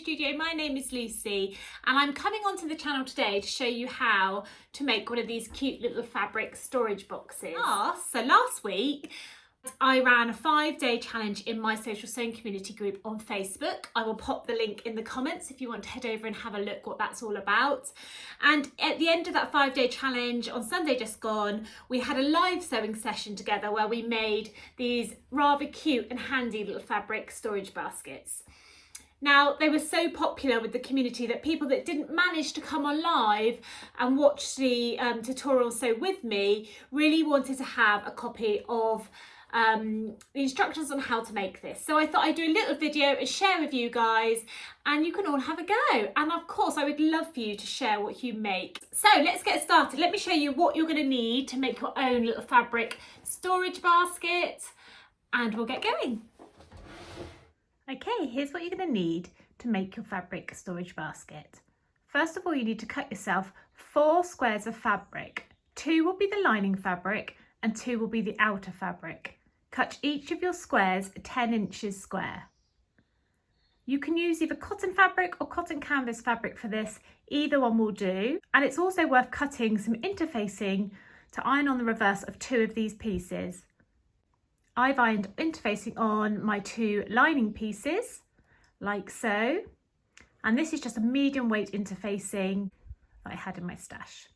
Studio. My name is Lucy and I'm coming onto the channel today to show you how to make one of these cute little fabric storage boxes. So last week I ran a 5-day challenge in my social sewing community group on Facebook. I will pop the link in the comments if you want to head over and have a look what that's all about. And at the end of that 5-day challenge on Sunday just gone, we had a live sewing session together where we made these rather cute and handy little fabric storage baskets. Now, they were so popular with the community that people that didn't manage to come on live and watch the tutorial sew with me really wanted to have a copy of the instructions on how to make this. So I thought I'd do a little video and share with you guys, and you can all have a go. And of course, I would love for you to share what you make. So let's get started. Let me show you what you're going to need to make your own little fabric storage basket, and we'll get going. Okay, here's what you're going to need to make your fabric storage basket. First of all, you need to cut yourself 4 squares of fabric. 2 will be the lining fabric and 2 will be the outer fabric. Cut each of your squares 10 inches square. You can use either cotton fabric or cotton canvas fabric for this, either one will do. And it's also worth cutting some interfacing to iron on the reverse of 2 of these pieces. I've ironed interfacing on my 2 lining pieces, like so. And this is just a medium weight interfacing that I had in my stash.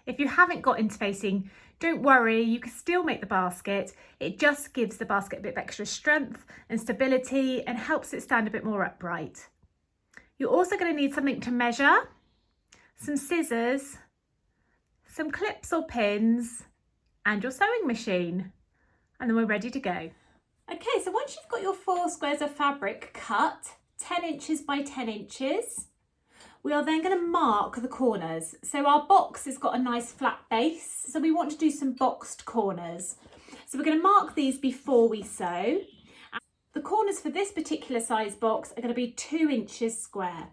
If you haven't got interfacing, don't worry, you can still make the basket. It just gives the basket a bit of extra strength and stability and helps it stand a bit more upright. You're also going to need something to measure, some scissors, some clips or pins, and your sewing machine. And then we're ready to go. Okay, so once you've got your 4 squares of fabric cut, 10 inches by 10 inches, we are then going to mark the corners. So our box has got a nice flat base, so we want to do some boxed corners. So we're going to mark these before we sew. The corners for this particular size box are going to be 2 inches square.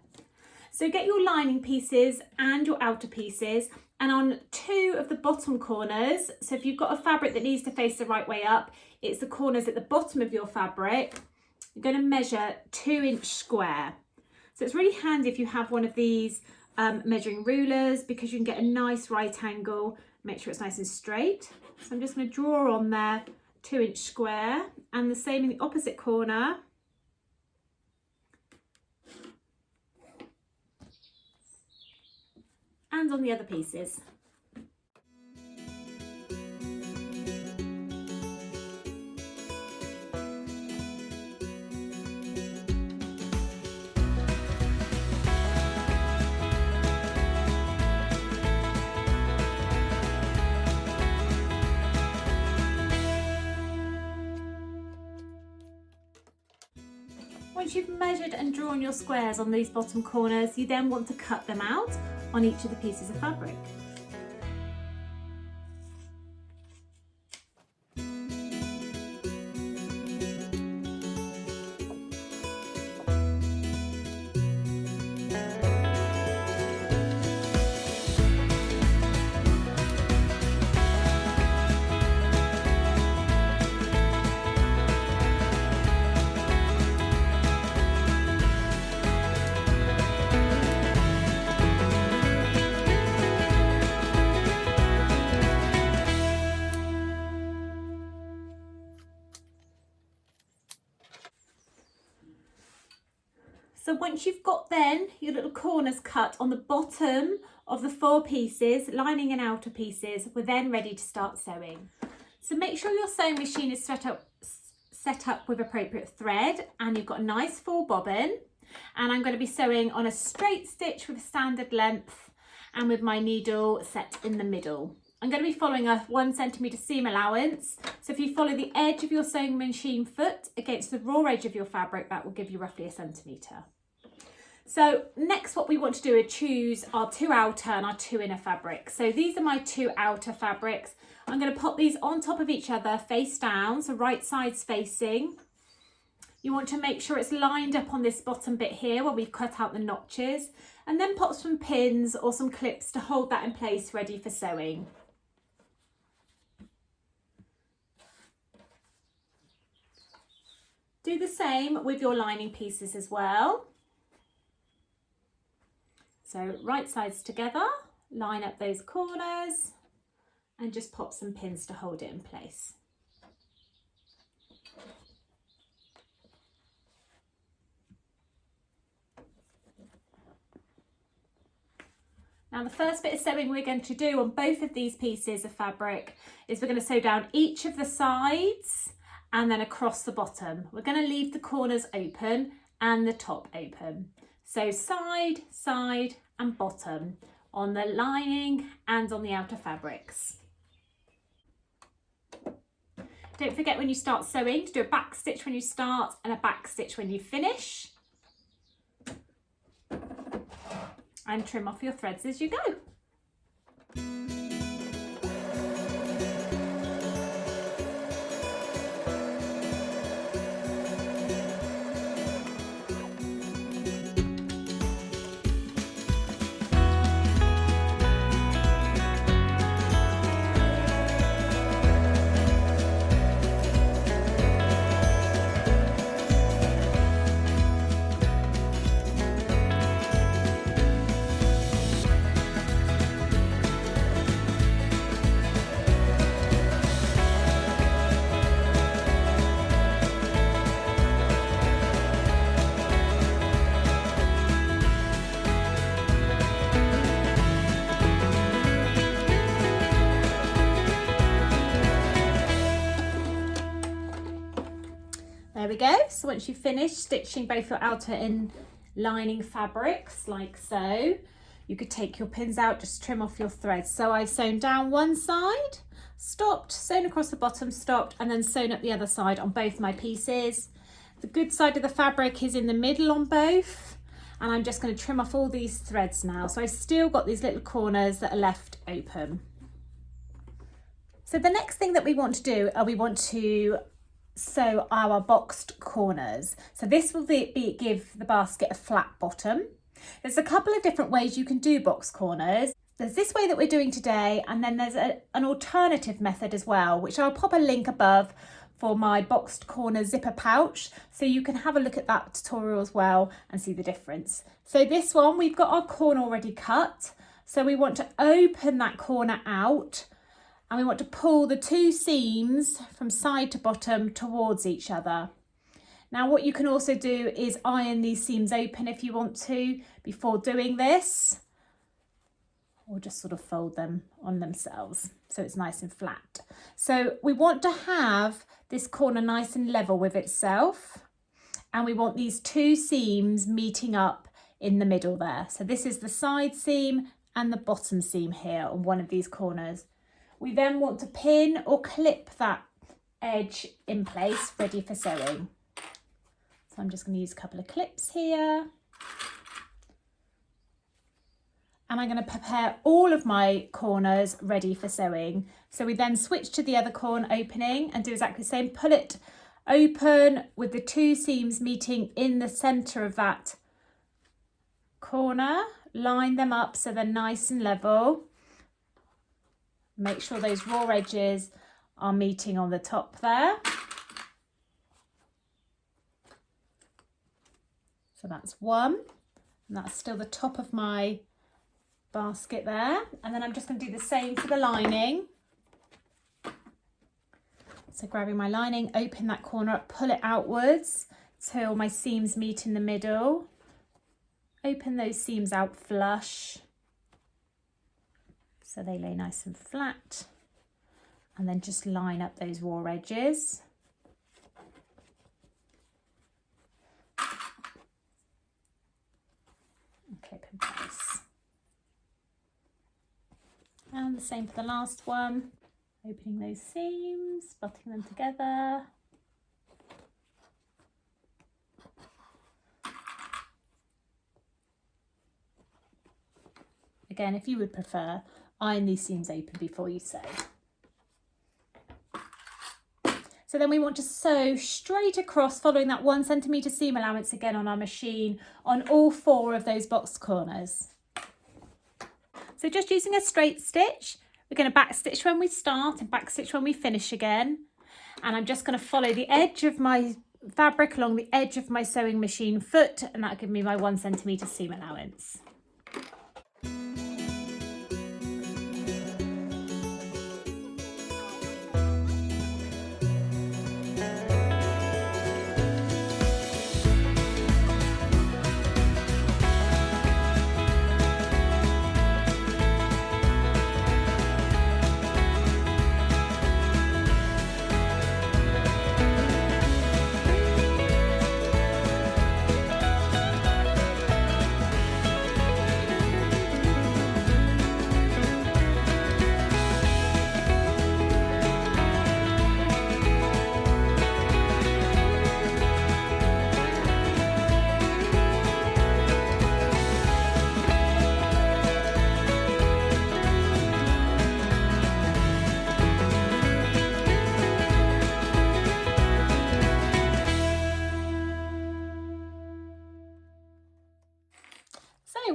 So get your lining pieces and your outer pieces, and on 2 of the bottom corners, so if you've got a fabric that needs to face the right way up, it's the corners at the bottom of your fabric, you're going to measure 2-inch square. So it's really handy if you have one of these measuring rulers, because you can get a nice right angle, make sure it's nice and straight. So I'm just going to draw on there 2-inch square, and the same in the opposite corner. And on the other pieces. Once you've measured and drawn your squares on these bottom corners, you then want to cut them out on each of the pieces of fabric. So once you've got then your little corners cut on the bottom of the 4 pieces, lining and outer pieces, we're then ready to start sewing. So make sure your sewing machine is set up with appropriate thread, and you've got a nice full bobbin. And I'm going to be sewing on a straight stitch with standard length and with my needle set in the middle. I'm going to be following a 1 centimetre seam allowance. So if you follow the edge of your sewing machine foot against the raw edge of your fabric, that will give you roughly 1 centimetre. So next, what we want to do is choose our 2 outer and our 2 inner fabrics. So these are my 2 outer fabrics. I'm going to pop these on top of each other face down, so right sides facing. You want to make sure it's lined up on this bottom bit here where we've cut out the notches, and then pop some pins or some clips to hold that in place ready for sewing. Do the same with your lining pieces as well. So right sides together, line up those corners and just pop some pins to hold it in place. Now the first bit of sewing we're going to do on both of these pieces of fabric is we're going to sew down each of the sides and then across the bottom. We're going to leave the corners open and the top open. So side, side and bottom on the lining and on the outer fabrics. Don't forget when you start sewing to do a back stitch when you start and a back stitch when you finish. And trim off your threads as you go. There we go. So once you've finished stitching both your outer and lining fabrics like so, you could take your pins out, just trim off your threads. So I've sewn down one side, stopped, sewn across the bottom, stopped, and then sewn up the other side on both my pieces. The good side of the fabric is in the middle on both, and I'm just going to trim off all these threads now. So I've still got these little corners that are left open. So the next thing that we want to do, we want to sew our boxed corners. So this will give the basket a flat bottom. There's a couple of different ways you can do box corners. There's this way that we're doing today, and then there's an alternative method as well, which I'll pop a link above for my boxed corner zipper pouch, so you can have a look at that tutorial as well and see the difference. So this one, we've got our corner already cut, so we want to open that corner out and we want to pull the two seams from side to bottom towards each other. Now what you can also do is iron these seams open if you want to before doing this, or just sort of fold them on themselves so it's nice and flat. So we want to have this corner nice and level with itself, and we want these two seams meeting up in the middle there. So this is the side seam and the bottom seam here on one of these corners. We then want to pin or clip that edge in place, ready for sewing. So I'm just going to use a couple of clips here. And I'm going to prepare all of my corners ready for sewing. So we then switch to the other corner opening and do exactly the same. Pull it open with the two seams meeting in the centre of that corner. Line them up so they're nice and level. Make sure those raw edges are meeting on the top there. So that's one, and that's still the top of my basket there. And then I'm just going to do the same for the lining. So grabbing my lining, open that corner up, pull it outwards till my seams meet in the middle. Open those seams out flush so they lay nice and flat, and then just line up those raw edges. And clip in place. And the same for the last one. Opening those seams, butting them together. Again, if you would prefer, iron these seams open before you sew. So then we want to sew straight across, following that 1 centimetre seam allowance again on our machine on all 4 of those box corners. So just using a straight stitch, we're going to back stitch when we start and back stitch when we finish again. And I'm just going to follow the edge of my fabric along the edge of my sewing machine foot, and that'll give me my 1 centimetre seam allowance.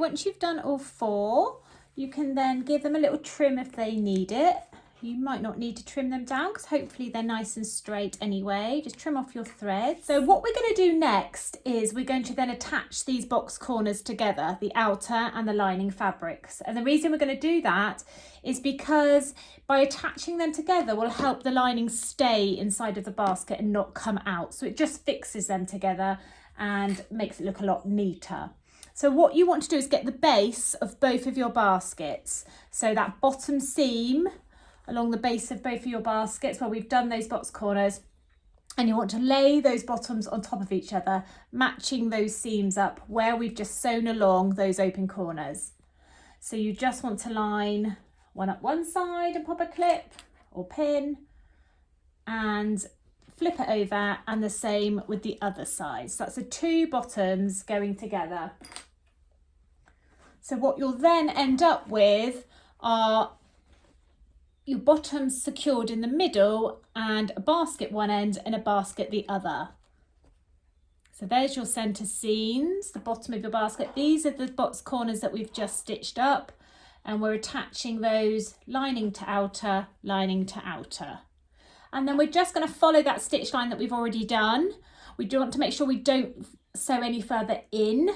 once you've done all 4, you can then give them a little trim if they need it. You might not need to trim them down because hopefully they're nice and straight anyway. Just trim off your threads. So what we're going to do next is we're going to then attach these box corners together, the outer and the lining fabrics. And the reason we're going to do that is because by attaching them together will help the lining stay inside of the basket and not come out. So it just fixes them together and makes it look a lot neater. So what you want to do is get the base of both of your baskets. So that bottom seam along the base of both of your baskets where we've done those box corners, and you want to lay those bottoms on top of each other, matching those seams up where we've just sewn along those open corners. So you just want to line one up one side and pop a clip or pin and flip it over, and the same with the other side. So that's the 2 bottoms going together. So what you'll then end up with are your bottoms secured in the middle and a basket one end and a basket the other. So there's your centre seams, the bottom of your basket. These are the box corners that we've just stitched up, and we're attaching those lining to outer, lining to outer. And then we're just going to follow that stitch line that we've already done. We do want to make sure we don't sew any further in,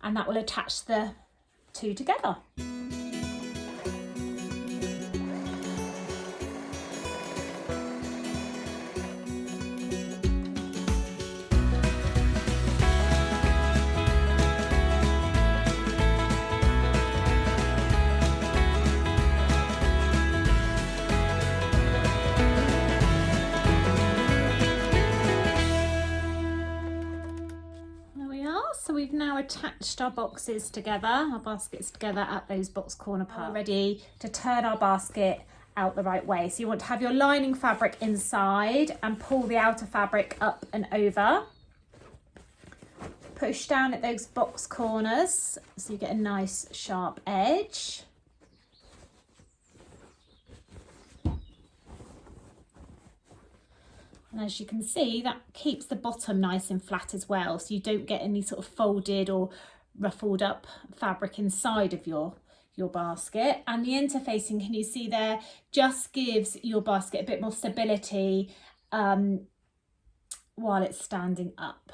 and that will attach the 2 together. So we've now attached our boxes together, our baskets together at those box corner parts. We're ready to turn our basket out the right way. So you want to have your lining fabric inside and pull the outer fabric up and over. Push down at those box corners so you get a nice sharp edge. And as you can see, that keeps the bottom nice and flat as well, so you don't get any sort of folded or ruffled up fabric inside of your basket. And the interfacing, can you see there, just gives your basket a bit more stability while it's standing up.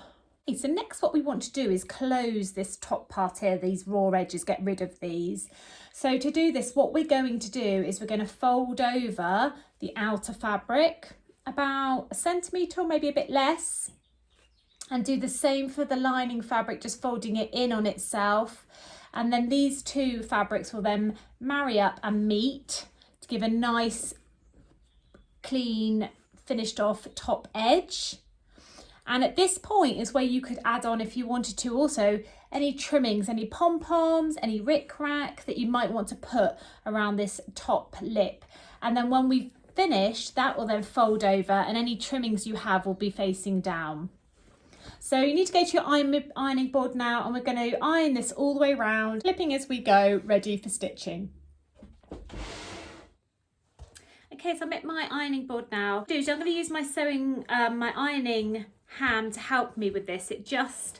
Okay, so next what we want to do is close this top part here, these raw edges, get rid of these. So to do this, what we're going to do is we're going to fold over the outer fabric about 1 centimetre or maybe a bit less, and do the same for the lining fabric, just folding it in on itself. And then these 2 fabrics will then marry up and meet to give a nice clean finished off top edge. And at this point is where you could add on, if you wanted to, also any trimmings, any pom-poms, any ric-rac that you might want to put around this top lip. And then when we've finished, that will then fold over, and any trimmings you have will be facing down. So you need to go to your ironing board now, and we're going to iron this all the way around, flipping as we go, ready for stitching. Okay, so I'm at my ironing board now. I'm going to use my my ironing hand to help me with this. It just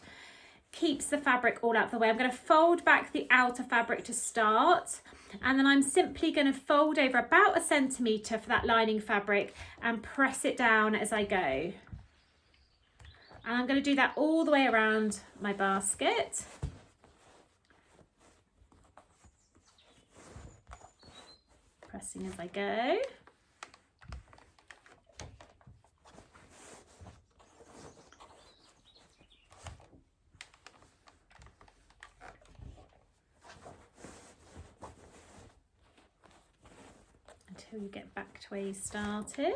keeps the fabric all out of the way. I'm going to fold back the outer fabric to start, and then I'm simply going to fold over about 1 centimetre for that lining fabric and press it down as I go. And I'm going to do that all the way around my basket. Pressing as I go. Until you get back to where you started.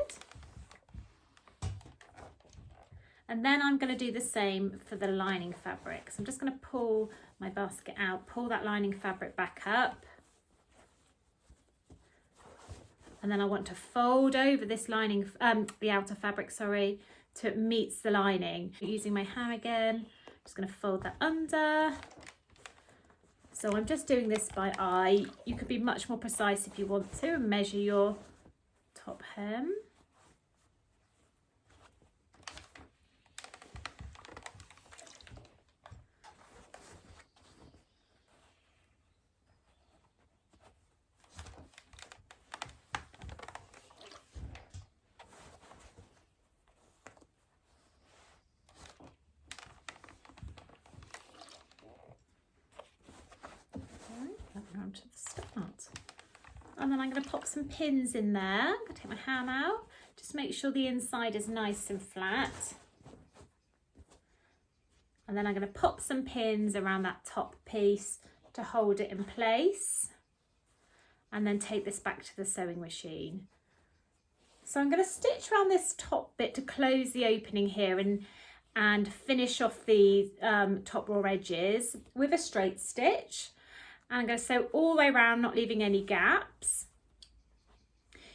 And then I'm going to do the same for the lining fabric. So I'm just going to pull my basket out, pull that lining fabric back up. And then I want to fold over this lining, the outer fabric, sorry, so it meets the lining. Using my ham again, just going to fold that under. So I'm just doing this by eye. You could be much more precise if you want to and measure your top hem. around to the start. And then I'm going to pop some pins in there. I'm going to take my ham out. Just make sure the inside is nice and flat. And then I'm going to pop some pins around that top piece to hold it in place. And then take this back to the sewing machine. So I'm going to stitch around this top bit to close the opening here and finish off the top raw edges with a straight stitch. And I'm going to sew all the way around, not leaving any gaps.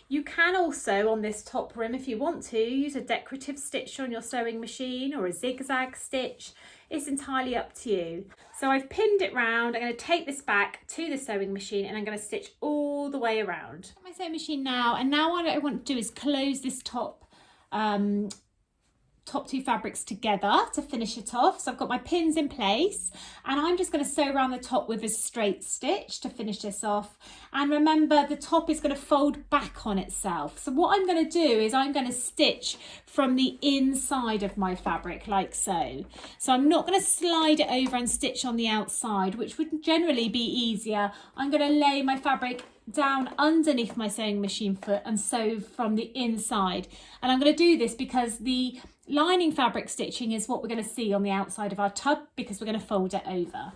You can also, on this top rim, if you want to, use a decorative stitch on your sewing machine or a zigzag stitch. It's entirely up to you. So I've pinned it round. I'm going to take this back to the sewing machine and I'm going to stitch all the way around. My sewing machine now, and now what I want to do is close this top two fabrics together to finish it off. So I've got my pins in place and I'm just going to sew around the top with a straight stitch to finish this off. And remember, the top is going to fold back on itself. So what I'm going to do is I'm going to stitch from the inside of my fabric like so. So I'm not going to slide it over and stitch on the outside, which would generally be easier. I'm going to lay my fabric down underneath my sewing machine foot and sew from the inside. And I'm going to do this because the lining fabric stitching is what we're going to see on the outside of our tub, because we're going to fold it over.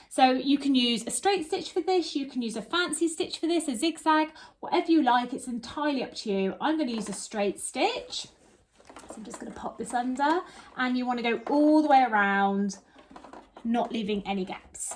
So you can use a straight stitch for this, you can use a fancy stitch for this, a zigzag, whatever you like, it's entirely up to you. I'm going to use a straight stitch. So I'm just going to pop this under, and you want to go all the way around, not leaving any gaps.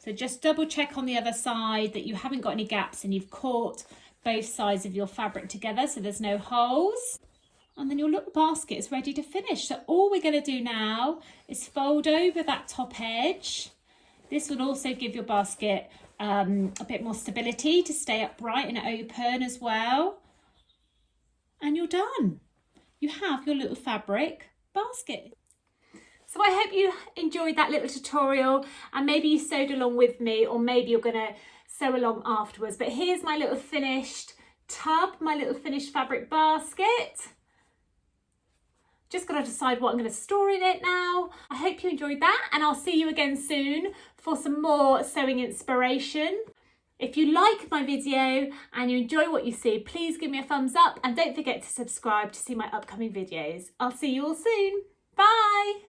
So just double check on the other side that you haven't got any gaps and you've caught both sides of your fabric together so there's no holes. And then your little basket is ready to finish. So all we're going to do now is fold over that top edge. This will also give your basket a bit more stability to stay upright and open as well. And you're done. You have your little fabric basket. So I hope you enjoyed that little tutorial and maybe you sewed along with me, or maybe you're going to sew along afterwards. But here's my little finished tub, my little finished fabric basket. Just got to decide what I'm going to store in it now. I hope you enjoyed that, and I'll see you again soon for some more sewing inspiration. If you like my video and you enjoy what you see, please give me a thumbs up and don't forget to subscribe to see my upcoming videos. I'll see you all soon. Bye.